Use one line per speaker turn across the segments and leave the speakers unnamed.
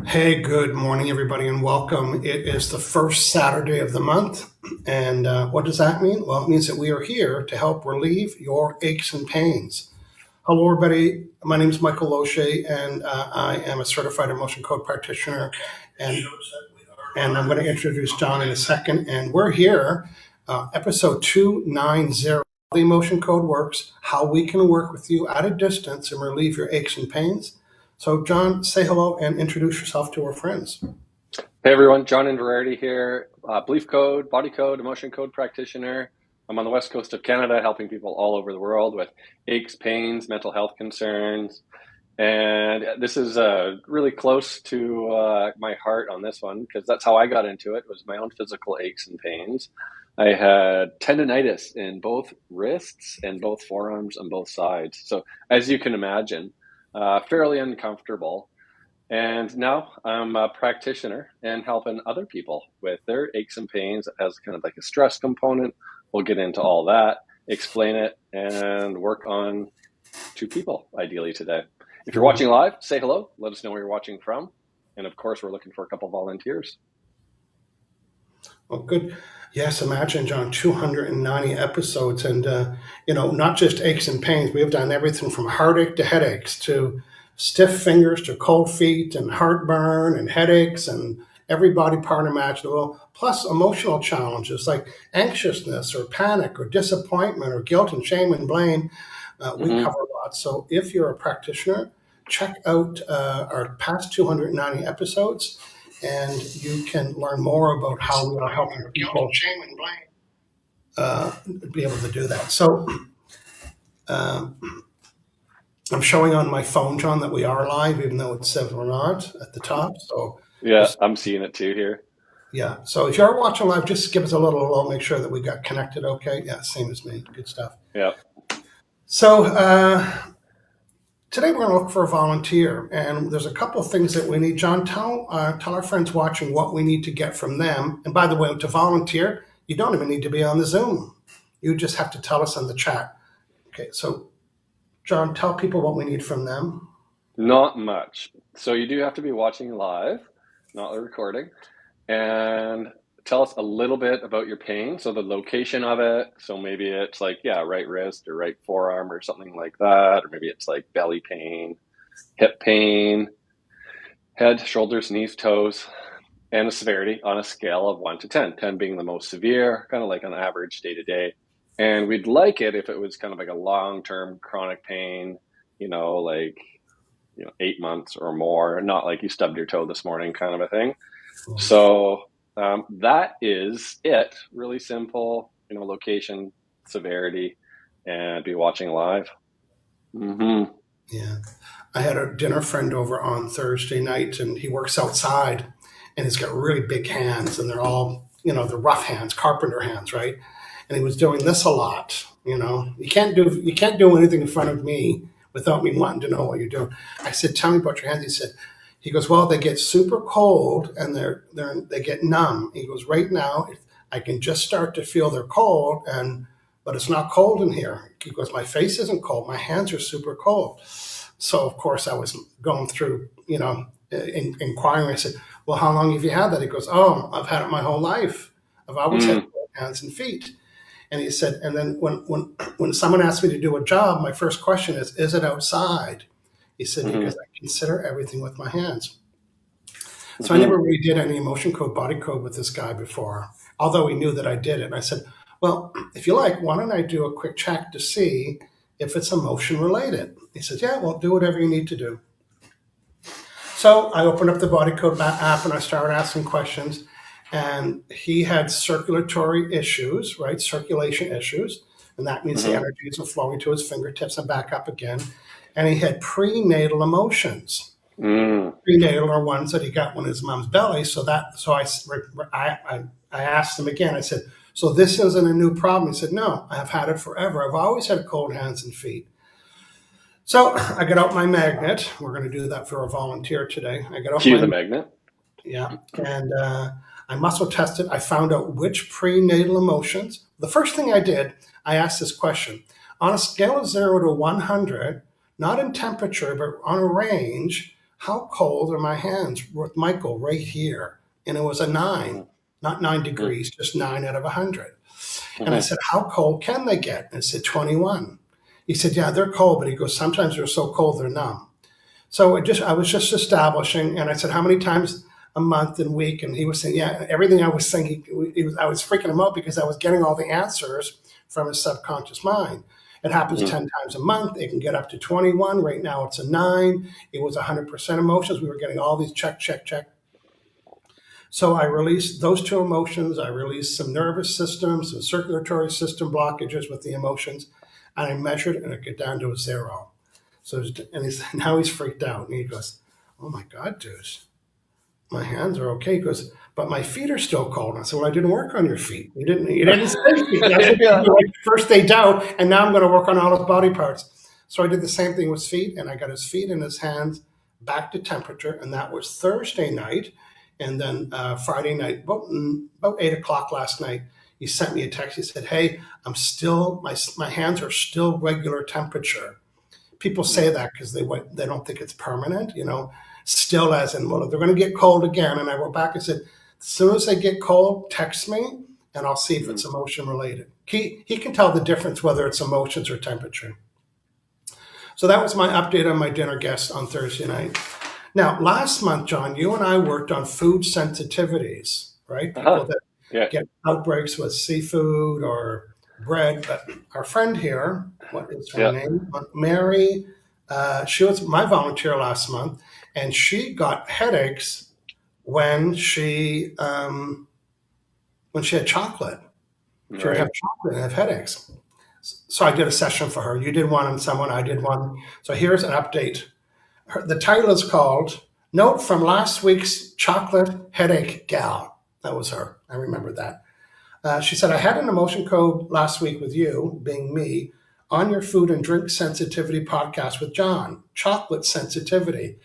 Hey, good morning, everybody, and welcome. It is the first Saturday of the month. And what does that mean? Well, it means that we are here to help relieve your aches and pains. Hello, everybody. My name is Michael Loche, and I am a certified emotion code practitioner. And, and I'm going to introduce John in a second. And we're here, episode 290. How the emotion code works, how we can work with you at a distance and relieve your aches and pains. So, John, say hello and introduce yourself to our friends.
Hey everyone, John Inverarity here, belief code, body code, emotion code practitioner. I'm on the west coast of Canada helping people all over the world with aches, pains, mental health concerns. And this is really close to my heart on this one because that's how I got into it, was my own physical aches and pains. I had tendonitis in both wrists and both forearms on both sides. So as you can imagine, fairly uncomfortable. And now I'm a practitioner and helping other people with their aches and pains as kind of like a stress component. We'll get into all that, explain it, and work on two people ideally today. If you're watching live, say hello. Let us know where you're watching from. And of course, we're looking for a couple volunteers.
Well, good. Yes, imagine, John, 290 episodes and, not just aches and pains. We've done everything from heartache to headaches to stiff fingers to cold feet and heartburn and headaches and every body part imaginable, plus emotional challenges like anxiousness or panic or disappointment or guilt and shame and blame. We cover a lot. So if you're a practitioner, check out our past 290 episodes and you can learn more about how we are helping people be able to do that. So I'm showing on my phone, John, that we are live, even though it says we're not at the top. So
yeah, I'm seeing it too here.
Yeah. So if you're watching live, just give us a little hello, make sure that we got connected. Okay. Yeah. Same as me. Good stuff.
Yeah.
So today we're going to look for a volunteer, and there's a couple of things that we need. John, tell our friends watching what we need to get from them. And by the way, to volunteer, you don't even need to be on the Zoom. You just have to tell us in the chat. Okay. So John, tell people what we need from them.
Not much. So you do have to be watching live, not the recording. And tell us a little bit about your pain. So the location of it. So maybe it's like, right wrist or right forearm or something like that. Or maybe it's like belly pain, hip pain, head, shoulders, knees, toes, and the severity on a scale of 1 to 10, 10 being the most severe, kind of like on average day to day. And we'd like it if it was kind of like a long-term chronic pain, 8 months or more, not like you stubbed your toe this morning kind of a thing. So that is it. Really simple, location, severity, and be watching live. Mm-hmm.
Yeah. I had a dinner friend over on Thursday night, and he works outside, and he's got really big hands, and they're all, they're rough hands, carpenter hands, right? And he was doing this a lot. You can't do anything in front of me without me wanting to know what you're doing. I said, tell me about your hands. He goes, well, they get super cold and they get numb. He goes, right now, I can just start to feel they're cold, but it's not cold in here. He goes, my face isn't cold. My hands are super cold. So, of course, I was going through, inquiring. I said, well, how long have you had that? He goes, oh, I've had it my whole life. I've always had cold hands and feet. And he said, and then when someone asks me to do a job, my first question is it outside? He said, because I consider everything with my hands. So I never really did any emotion code, body code with this guy before, although he knew that I did it. And I said, well, if you like, why don't I do a quick check to see if it's emotion related? He said, yeah, well, do whatever you need to do. So I opened up the body code app and I started asking questions. And he had circulatory issues, right? Circulation issues. And that means the energy isn't flowing to his fingertips and back up again. And he had prenatal emotions. Prenatal are ones that he got when his mom's belly. So I asked him again. I said, so this isn't a new problem? He said, no, I've had it forever. I've always had cold hands and feet. So I got out my magnet. We're going to do that for a volunteer today. I got out
the magnet.
Yeah. And I muscle tested. I found out which prenatal emotions. The first thing I did, I asked this question. On a scale of 0 to 100, not in temperature, but on a range, how cold are my hands with Michael right here? And it was a 9, not 9 degrees, just 9 out of 100. And I said, how cold can they get? And I said, 21. He said, yeah, they're cold, but he goes, sometimes they're so cold they're numb. So I was just establishing, and I said, how many times a month and week? And he was saying, yeah, everything I was saying, I was freaking him out because I was getting all the answers from his subconscious mind. It happens 10 times a month. It can get up to 21. Right now it's a 9. It was 100% emotions. We were getting all these check, check, check. So I released those 2 emotions. I released some nervous systems, some circulatory system blockages with the emotions. And I measured and it got down to a 0. So, and now he's freaked out. And he goes, oh my God, Deuce, my hands are okay. He goes, but my feet are still cold. And I said, well, I didn't work on your feet. You didn't say feet. I said,
Yeah.
first day down, and now I'm going to work on all his body parts. So I did the same thing with feet, and I got his feet and his hands back to temperature. And that was Thursday night. And then Friday night, about 8 o'clock last night, he sent me a text. He said, hey, my hands are still regular temperature. People say that because they don't think it's permanent, still as in, well, they're going to get cold again. And I wrote back and said, as soon as they get cold, text me and I'll see if it's emotion related. He can tell the difference whether it's emotions or temperature. So that was my update on my dinner guest on Thursday night. Now, last month, John, you and I worked on food sensitivities, right? People that get outbreaks with seafood or bread. But our friend here, what is her name? Mary. She was my volunteer last month, and she got headaches when she had chocolate. She would have chocolate and have headaches. So I did a session for her. You did one on someone, I did one. So here's an update. The title is called Note from Last Week's Chocolate Headache Gal. That was her. I remember that. She said, I had an emotion code last week with you, being me, on your food and drink sensitivity podcast with John, chocolate sensitivity.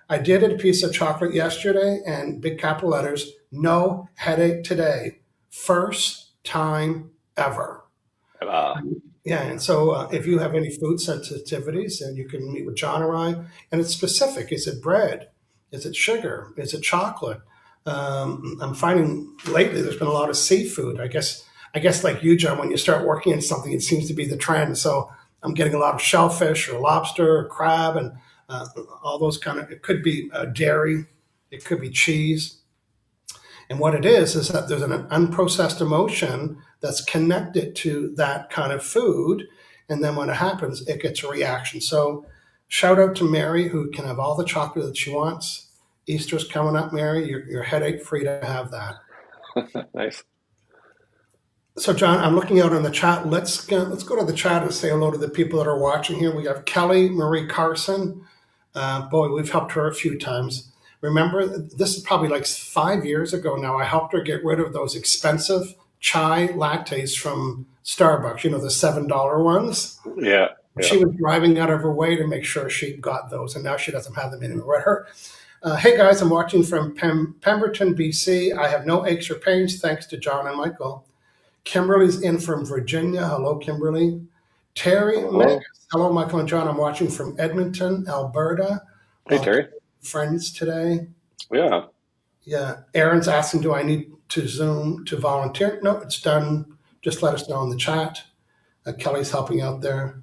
I did eat a piece of chocolate yesterday and big capital letters, no headache today. First time ever. Yeah, and so if you have any food sensitivities, then you can meet with John or I, and it's specific. Is it bread? Is it sugar? Is it chocolate? I'm finding lately there's been a lot of seafood. I guess like you, John, when you start working in something, it seems to be the trend. So I'm getting a lot of shellfish or lobster or crab and all those kind of, it could be dairy, it could be cheese. And what it is that there's an unprocessed emotion that's connected to that kind of food. And then when it happens, it gets a reaction. So shout out to Mary, who can have all the chocolate that she wants. Easter's coming up, Mary. You're headache free to have that.
Nice.
So, John, I'm looking out on the chat. Let's go to the chat and say hello to the people that are watching here. We have Kelly Marie Carson. Boy, we've helped her a few times. Remember, this is probably like 5 years ago now. I helped her get rid of those expensive chai lattes from Starbucks, the $7 ones.
Yeah.
She was driving out of her way to make sure she got those, and now she doesn't have them anymore. Hey guys, I'm watching from Pemberton, BC. I have no aches or pains thanks to John and Michael. Kimberly's in from Virginia. Hello, Kimberly. Terry, hello, Michael and John. I'm watching from Edmonton, Alberta.
Hey, Terry.
Friends today.
Yeah.
Yeah. Aaron's asking, do I need to Zoom to volunteer? No, it's done. Just let us know in the chat. Kelly's helping out there.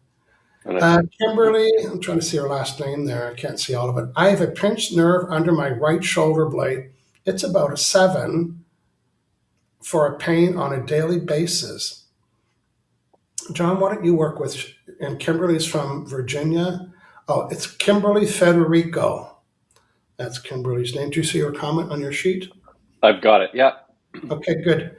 Kimberly, I'm trying to see her last name there. I can't see all of it. I have a pinched nerve under my right shoulder blade. It's about a 7 for a pain on a daily basis. John, why don't you work with, and Kimberly's from Virginia. Oh, it's Kimberly Federico. That's Kimberly's name. Do you see her comment on your sheet?
I've got it. Yeah.
Okay, good.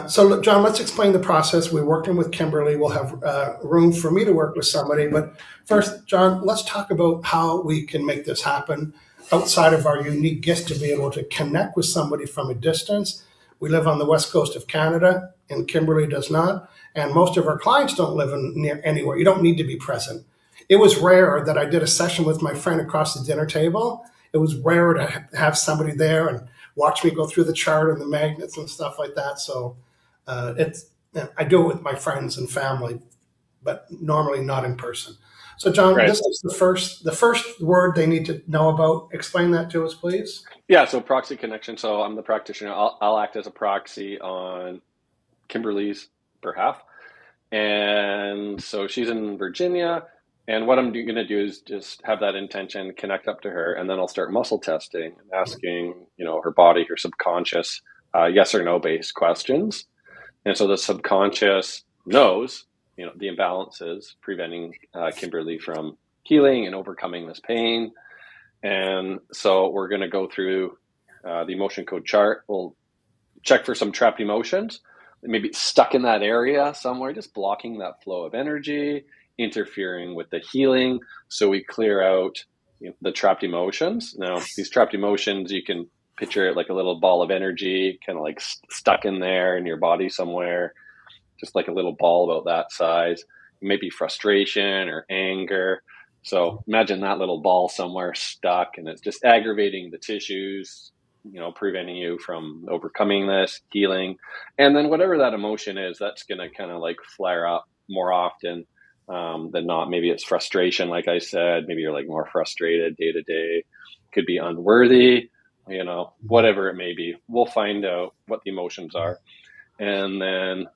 So, John, let's explain the process. We're working with Kimberly. We'll have room for me to work with somebody. But first, John, let's talk about how we can make this happen outside of our unique gift to be able to connect with somebody from a distance. We live on the west coast of Canada, and Kimberly does not. And most of our clients don't live near anywhere. You don't need to be present. It was rare that I did a session with my friend across the dinner table. It was rare to have somebody there and watch me go through the chart and the magnets and stuff like that. So I do it with my friends and family, but normally not in person. So, John,
Right.
this is the first word they need to know about. Explain that to us, please.
Yeah. So proxy connection. So I'm the practitioner. I'll act as a proxy on Kimberly's behalf. And so she's in Virginia. And what I'm going to do is just have that intention, connect up to her, and then I'll start muscle testing, asking, her body, her subconscious, yes or no based questions. And so the subconscious knows, the imbalances, preventing Kimberly from healing and overcoming this pain. And so we're going to go through the emotion code chart. We'll check for some trapped emotions, maybe stuck in that area somewhere, just blocking that flow of energy, interfering with the healing. So we clear out the trapped emotions. Now, these trapped emotions, you can picture it like a little ball of energy, kind of like stuck in there in your body somewhere, just like a little ball about that size. Maybe frustration or anger. So imagine that little ball somewhere stuck, and it's just aggravating the tissues, preventing you from overcoming this, healing. And then whatever that emotion is, that's going to kind of like flare up more often than not. Maybe it's frustration, like I said. Maybe you're like more frustrated day to day. Could be unworthy, whatever it may be. We'll find out what the emotions are and then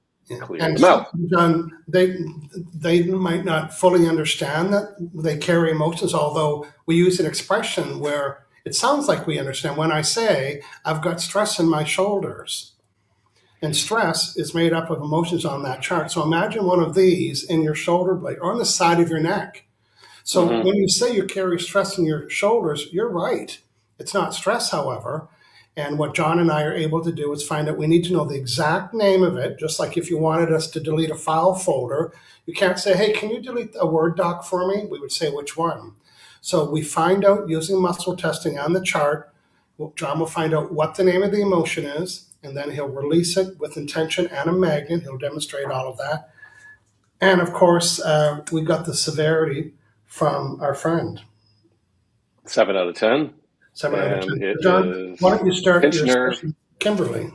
clear
And
them out.
John, they might not fully understand that they carry emotions, although we use an expression where it sounds like we understand. When I say, I've got stress in my shoulders, and stress is made up of emotions on that chart. So imagine one of these in your shoulder blade or on the side of your neck. So
Mm-hmm.
when you say you carry stress in your shoulders, you're right. It's not stress, however. And what John and I are able to do is find out we need to know the exact name of it, just like if you wanted us to delete a file folder. You can't say, hey, can you delete a Word doc for me? We would say which one. So we find out using muscle testing on the chart. John will find out what the name of the emotion is, and then he'll release it with intention and a magnet. He'll demonstrate all of that. And of course, we got the severity from our friend.
7 out of 10.
7 out of 10.
And it
John, why
is
don't you start
pinched
your
nerve.
session, Kimberly?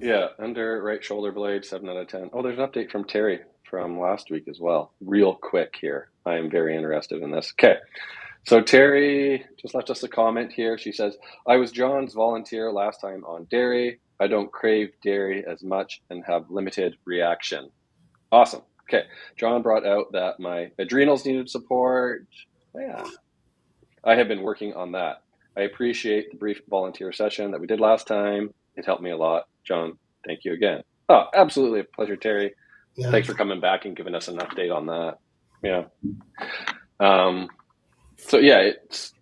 Yeah, under right shoulder blade, 7 out of 10. Oh, there's an update from Terry from last week as well. Real quick here. I am very interested in this. Okay. So Terry just left us a comment here. She says, I was John's volunteer last time on dairy. I don't crave dairy as much and have limited reaction. Awesome. Okay. John brought out that my adrenals needed support. Yeah. I have been working on that. I appreciate the brief volunteer session that we did last time. It helped me a lot. John, thank you again. Oh, absolutely a pleasure, Terry.
Yeah.
Thanks for coming back and giving us an update on that. Yeah. So yeah, it's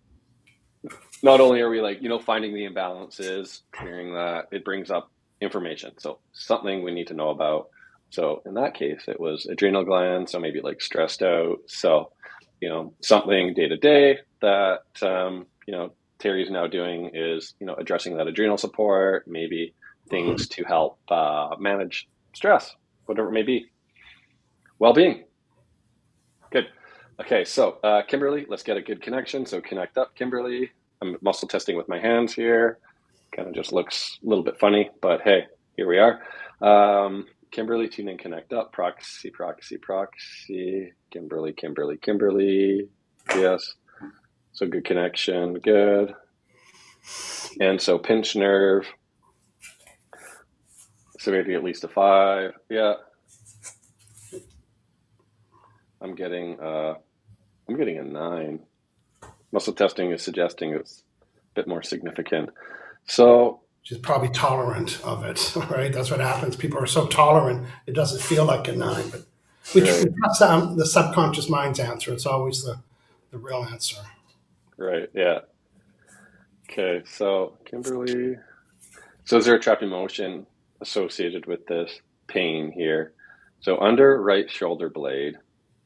not only are we like, finding the imbalances, clearing that, it brings up information. So something we need to know about. So in that case, it was adrenal glands. So maybe like stressed out. So, something day to day that, Terry's now doing is, addressing that adrenal support, maybe things to help manage stress, whatever it may be. Well-being. Good. Okay, so Kimberly, let's get a good connection. So connect up, Kimberly. I'm muscle testing with my hands here. Kind of just looks a little bit funny, but hey, here we are. Kimberly, tune in, connect up. Proxy, proxy, proxy. Kimberly, Kimberly, Kimberly. Yes. So good connection. Good. And so pinch nerve. Severity at least a 5. Yeah. I'm getting a 9. Muscle testing is suggesting it's a bit more significant. So
She's probably tolerant of it, right? That's what happens. People are so tolerant, it doesn't feel like a 9. But we
right,
trust the subconscious mind's answer. It's always the real answer.
right, yeah. Okay, so Kimberly. So is there a trapped emotion associated with this pain here? So under right shoulder blade,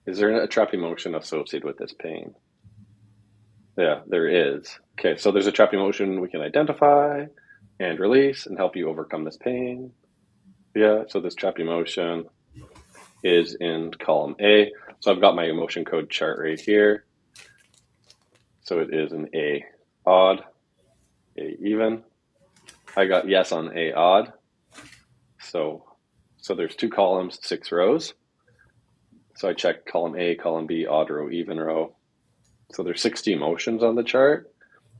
is there a trapped emotion associated with this pain? Yeah, there is. Okay, so there's a trapped emotion we can identify and release and help you overcome this pain. Yeah, so this trapped emotion is in column A. So I've got my emotion code chart right here. So it is an A odd, A even. I got yes on A odd. So there's 2 columns, 6 rows. So I check column A, column B, odd row, even row. So there's 60 emotions on the chart.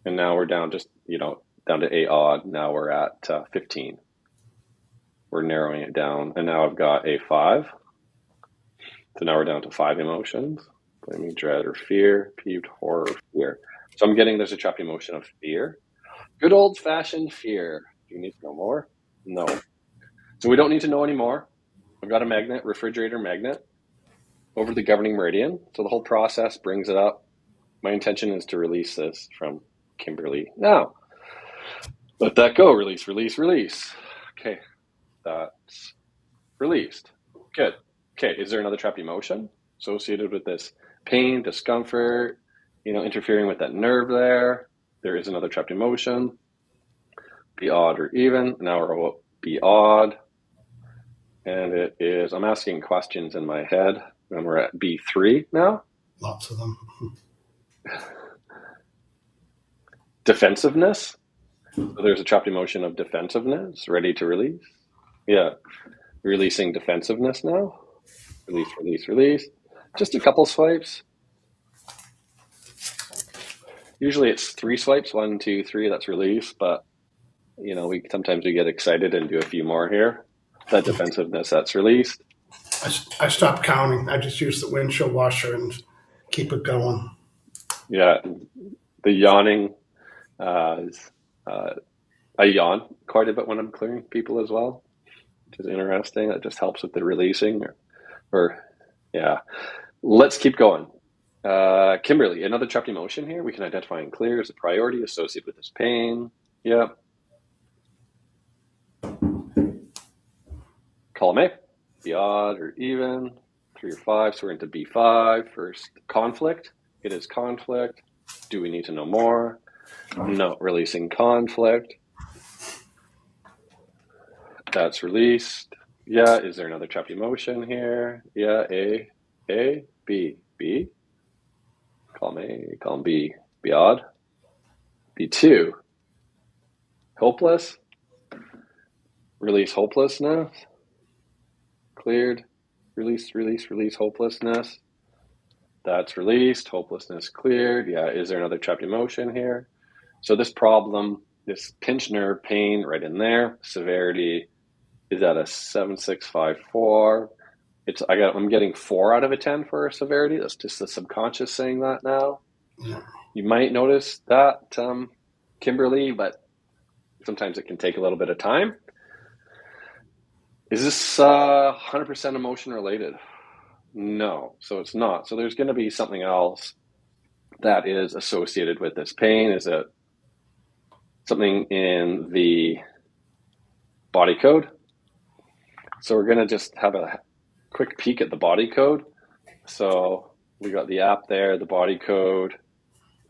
And now we're down down to A odd. Now we're at 15. We're narrowing it down. And now I've got A5. So now we're down to 5 emotions. Blaming, dread, or fear. Peeved, horror, fear. So I'm getting there's a trapped emotion of fear. Good old-fashioned fear. Do you need to know more? No. So we don't need to know anymore. I've got a magnet, refrigerator magnet, over the governing meridian. So the whole process brings it up. My intention is to release this from Kimberly now. Let that go. Release, release, release. Okay, that's released. Good. Okay, is there another trapped emotion associated with this pain, discomfort, interfering with that nerve there? There is another trapped emotion. Be odd or even. Now we're be odd. And it is, I'm asking questions in my head. And we're at B3 now.
Lots of them.
Defensiveness. So there's a trapped emotion of defensiveness, ready to release. Yeah. Releasing defensiveness now. Release, release, release. Just a couple swipes. Usually it's 3 swipes, 1, 2, 3, that's release, but sometimes we get excited and do a few more here. That defensiveness, that's released.
I stopped counting. I just use the windshield washer and keep it going.
Yeah. The yawning is, I yawn quite a bit when I'm clearing people as well, which is interesting. That just helps with the releasing yeah. Let's keep going. Kimberly, another trapped emotion here. We can identify and clear as a priority associated with this pain. Yep. Column A, be odd or even, 3 or 5. So we're into B5. First, conflict. It is conflict. Do we need to know more? No. Releasing conflict. That's released. Yeah. Is there another trapped emotion here? Yeah. A, B. Column A, column B, be odd. B2, hopeless. Release hopelessness. Cleared. Release, release, release hopelessness. That's released. Hopelessness cleared. Yeah. Is there another trapped emotion here? So this problem, this pinched nerve pain right in there, severity is at a 7.654. I'm getting 4 out of a 10 for severity. That's just the subconscious saying that now.
Yeah.
You might notice that, Kimberly, but sometimes it can take a little bit of time. Is this 100% emotion related? No, so it's not. So there's going to be something else that is associated with this pain. Is it something in the body code? So we're going to just have a quick peek at the body code. So we got the app there, the body code.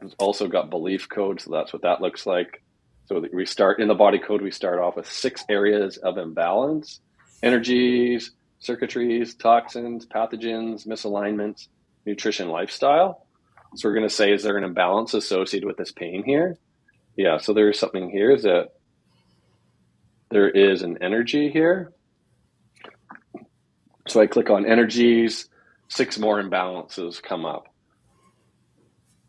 It's also got belief code, so that's what that looks like. So we start in the body code, we start off with 6 areas of imbalance: energies, circuitries, toxins, pathogens, misalignments, nutrition, lifestyle. So we're going to say, is there an imbalance associated with this pain here? Yeah, so there's something here, is that there is an energy here. So I click on energies, 6 more imbalances come up.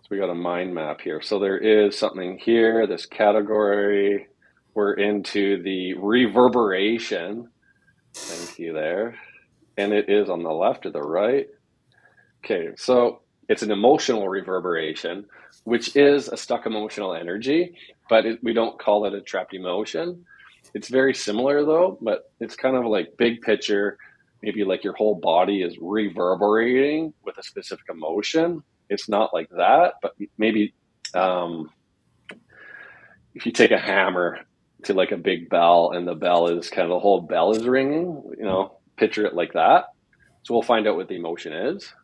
So we got a mind map here. So there is something here, this category. We're into the reverberation. Thank you there. And it is on the left or the right. Okay, so it's an emotional reverberation, which is a stuck emotional energy, but we don't call it a trapped emotion. It's very similar though, but it's kind of like big picture, maybe like your whole body is reverberating with a specific emotion. It's not like that, but maybe if you take a hammer to like a big bell and the bell is kind of the whole bell is ringing, picture it like that. So we'll find out what the emotion is.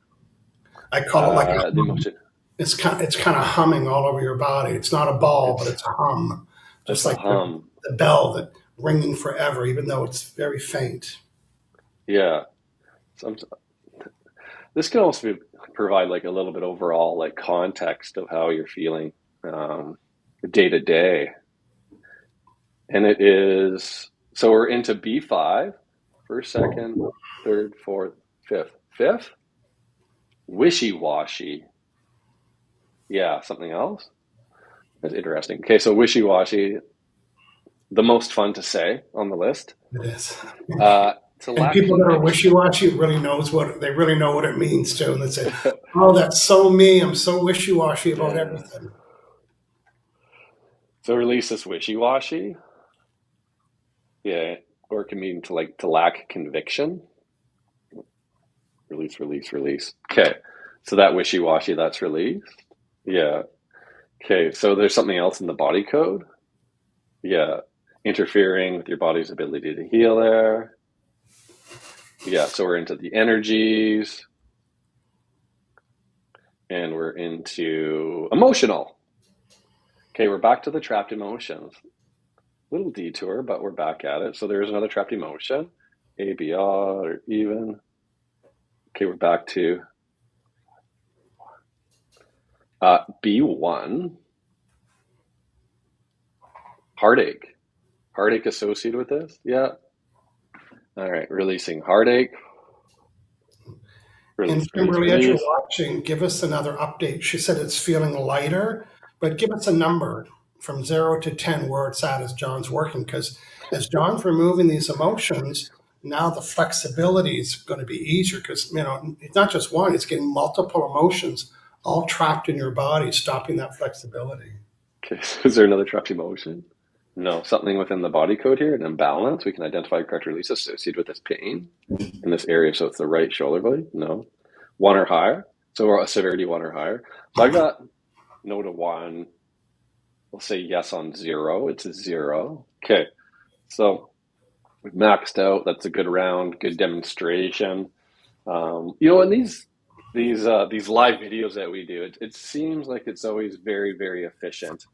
I call it like
the emotion.
It's kind of humming all over your body. It's not a ball, but it's a hum, just like the bell that ringing forever, even though it's very faint.
Yeah. This can also provide like a little bit overall like context of how you're feeling day to day. And it is, so we're into B5, first, second, third, fourth, fifth. Fifth? Wishy-washy. Yeah, something else? That's interesting. Okay, so wishy-washy, the most fun to say on the list.
It is.
To
And
lack
people that are
conviction.
wishy-washy really know what it means too. And they say, "Oh, that's so me. I'm so wishy-washy about
Yeah.
everything."
So release this wishy-washy. Yeah. Or it can mean to lack conviction. Release, release, release. Okay. So that wishy-washy, that's released. Yeah. Okay. So there's something else in the body code. Yeah. Interfering with your body's ability to heal there. Yeah. So we're into the energies and we're into emotional. Okay. We're back to the trapped emotions. Little detour, but we're back at it. So there's another trapped emotion. A, B, odd, or even. Okay. We're back to B1. Heartache. Heartache associated with this? Yeah. All right. Releasing heartache. Release,
And
release,
Kimberly, as you're
release.
watching, give us another update. She said it's feeling lighter, but give us a number from 0 to 10 where it's at as John's working. Because as John's removing these emotions, now the flexibility is going to be easier because, it's not just one, it's getting multiple emotions all trapped in your body, stopping that flexibility.
Okay. Is there another trapped emotion? No. Something within the body code here, an imbalance. We can identify correct release associated with this pain in this area. So it's the right shoulder blade. No. One or higher. So we're a severity one or higher. So I got no to one. We'll say yes on 0. It's a 0. Okay. So we've maxed out. That's a good round, good demonstration. In these live videos that we do, it seems like it's always very, very efficient,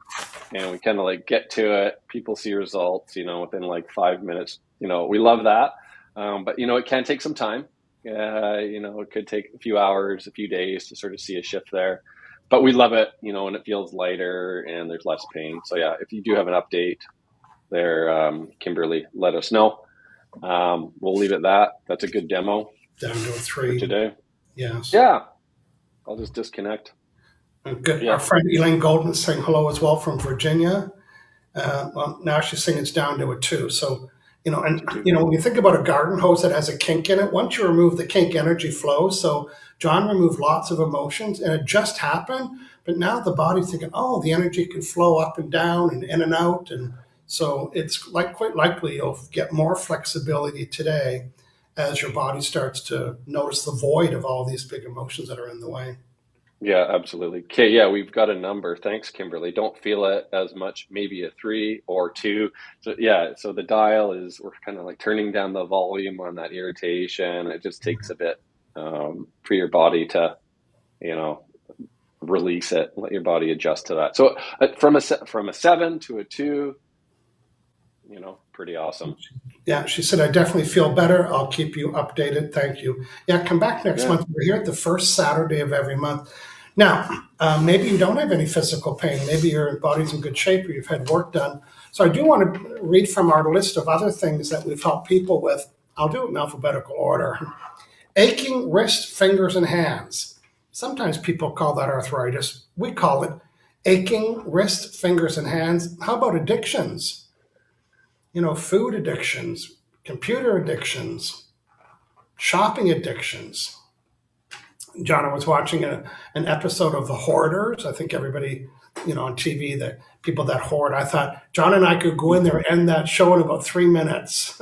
and we kind of like get to it. People see results, within like 5 minutes. We love that, but it can take some time. It could take a few hours, a few days to sort of see a shift there. But we love it, and it feels lighter and there's less pain. So yeah, if you do have an update there, Kimberly, let us know. We'll leave it at that. That's a good demo
Down to a
for
3.
today.
Yes.
Yeah, I'll just disconnect.
Good.
Yeah.
Our friend Elaine Golden is saying hello as well from Virginia. Well, now she's saying it's down to a 2. So, when you think about a garden hose that has a kink in it, once you remove the kink, energy flows. So John removed lots of emotions and it just happened. But now the body's thinking, oh, the energy can flow up and down and in and out. And so it's quite likely you'll get more flexibility today as your body starts to notice the void of all these big emotions that are in the way.
Yeah, absolutely. Okay, yeah, we've got a number. Thanks, Kimberly. Don't feel it as much, maybe a 3 or 2. So yeah, so the dial we're kind of like turning down the volume on that irritation. It just takes a bit for your body to, release it, let your body adjust to that. So from a 7 to a 2, pretty awesome.
Yeah, she said, I definitely feel better. I'll keep you updated. Thank you. Yeah, come back next
Yeah.
month. We're here at the first Saturday of every month. Now, maybe you don't have any physical pain. Maybe your body's in good shape or you've had work done. So I do want to read from our list of other things that we've helped people with. I'll do it in alphabetical order. Aching wrist, fingers, and hands. Sometimes people call that arthritis. We call it aching wrist, fingers, and hands. How about addictions? Food addictions, computer addictions, shopping addictions. John, I was watching an episode of The Hoarders. I think everybody, on TV, the people that hoard. I thought John and I could go in there and end that show in about 3 minutes.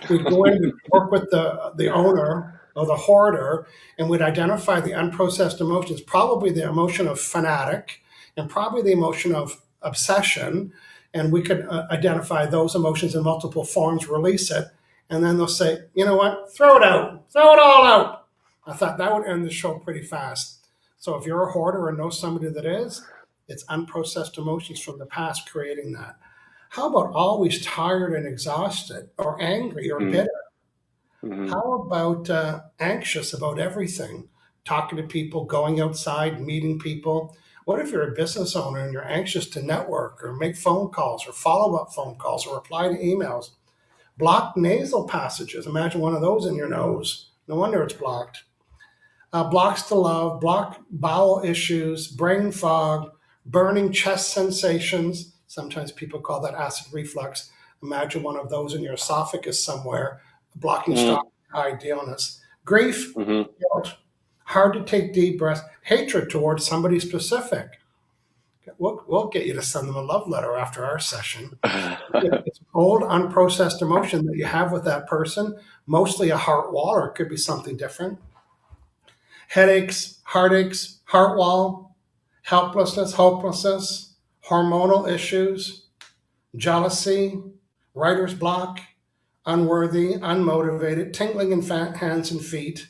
We'd go in, we'd work with the owner or the hoarder, and we'd identify the unprocessed emotions, probably the emotion of fanatic and probably the emotion of obsession. And we could identify those emotions in multiple forms, release it, and then they'll say, you know what, throw it out, throw it all out. I thought that would end the show pretty fast. So if you're a hoarder or know somebody that is, it's unprocessed emotions from the past creating that. How about always tired and exhausted or angry or bitter?
Mm-hmm.
How about anxious about everything? Talking to people, going outside, meeting people. What if you're a business owner and you're anxious to network or make phone calls or follow up phone calls or reply to emails? Blocked nasal passages. Imagine one of those in your nose. No wonder it's blocked. blocks to love, block bowel issues, brain fog, burning chest sensations. Sometimes people call that acid reflux. Imagine one of those in your esophagus somewhere, blocking strong
Mm,
idealness. Grief,
mm-hmm.
guilt, hard to take deep breaths, hatred towards somebody specific. We'll get you to send them a love letter after our session. It's old, unprocessed emotion that you have with that person, mostly a heart wall, or it could be something different. Headaches, heartaches, heart wall, helplessness, hopelessness, hormonal issues, jealousy, writer's block, unworthy, unmotivated, tingling in hands and feet,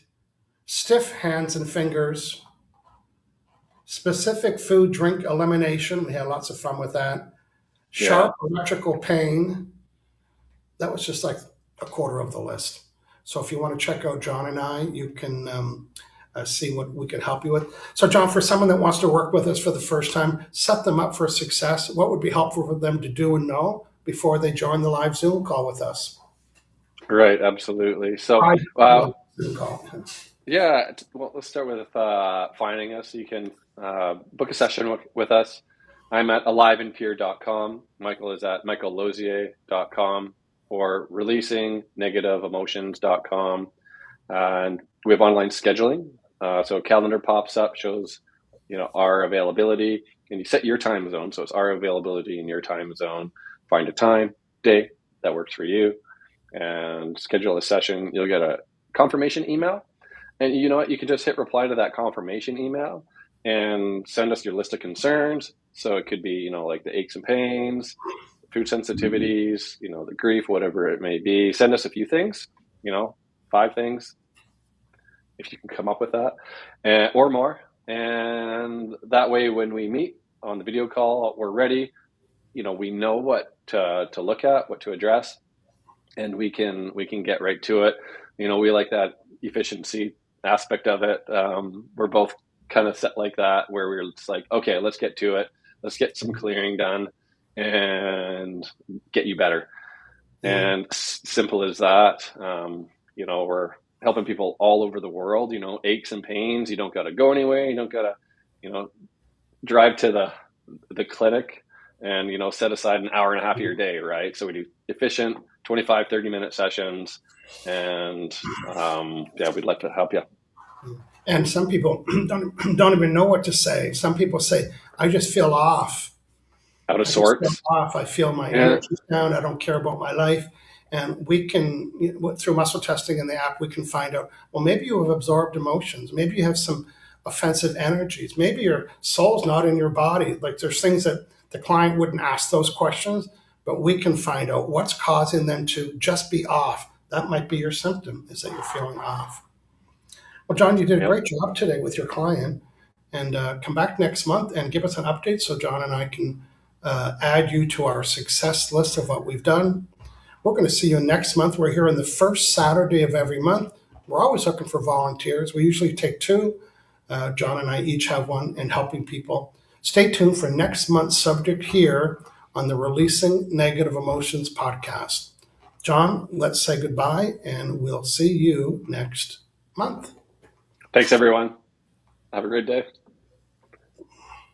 stiff hands and fingers, specific food drink elimination. We had lots of fun with that.
Yeah.
Sharp electrical pain. That was just like a quarter of the list. So if you want to check out John and I, you can see what we can help you with. So, John, for someone that wants to work with us for the first time, set them up for success. What would be helpful for them to do and know before they join the live Zoom call with us?
Right, absolutely. So,
I love Zoom call.
yeah, well, let's start with finding us. You can book a session with us. I'm at aliveandpure.com. Michael is at michaellozier.com or releasingnegativeemotions.com. And we have online scheduling. So a calendar pops up, shows, our availability, and you set your time zone. So it's our availability in your time zone. Find a time, day that works for you, and schedule a session. You'll get a confirmation email. And you know what? You can just hit reply to that confirmation email and send us your list of concerns. So it could be, like the aches and pains, food sensitivities, the grief, whatever it may be. Send us a few things, 5 things, if you can come up with that, or more. And that way, when we meet on the video call, we're ready. We know what to look at, what to address, and we can get right to it. We like that efficiency aspect of it. We're both kind of set like that, where we're just like, okay, let's get to it. Let's get some clearing done and get you better. And simple as that. We're helping people all over the world, aches and pains. You don't got to go anywhere. You don't got to, drive to the clinic and, set aside an hour and a half of your day, right? So we do efficient 25, 30-minute sessions, and we'd like to help you.
And some people don't even know what to say. Some people say, I just feel off.
Out of sorts.
I feel my energy's down. I don't care about my life. And we can, through muscle testing in the app, we can find out, well, maybe you have absorbed emotions. Maybe you have some offensive energies. Maybe your soul's not in your body. Like there's things that the client wouldn't ask those questions, but we can find out what's causing them to just be off. That might be your symptom, is that you're feeling off. Well, John, you did a great job today with your client. And come back next month and give us an update so John and I can add you to our success list of what we've done. We're going to see you next month. We're here on the first Saturday of every month. We're always looking for volunteers. We usually take 2. John and I each have one in helping people. Stay tuned for next month's subject here on the Releasing Negative Emotions podcast. John, let's say goodbye, and we'll see you next month.
Thanks, everyone. Have a great day.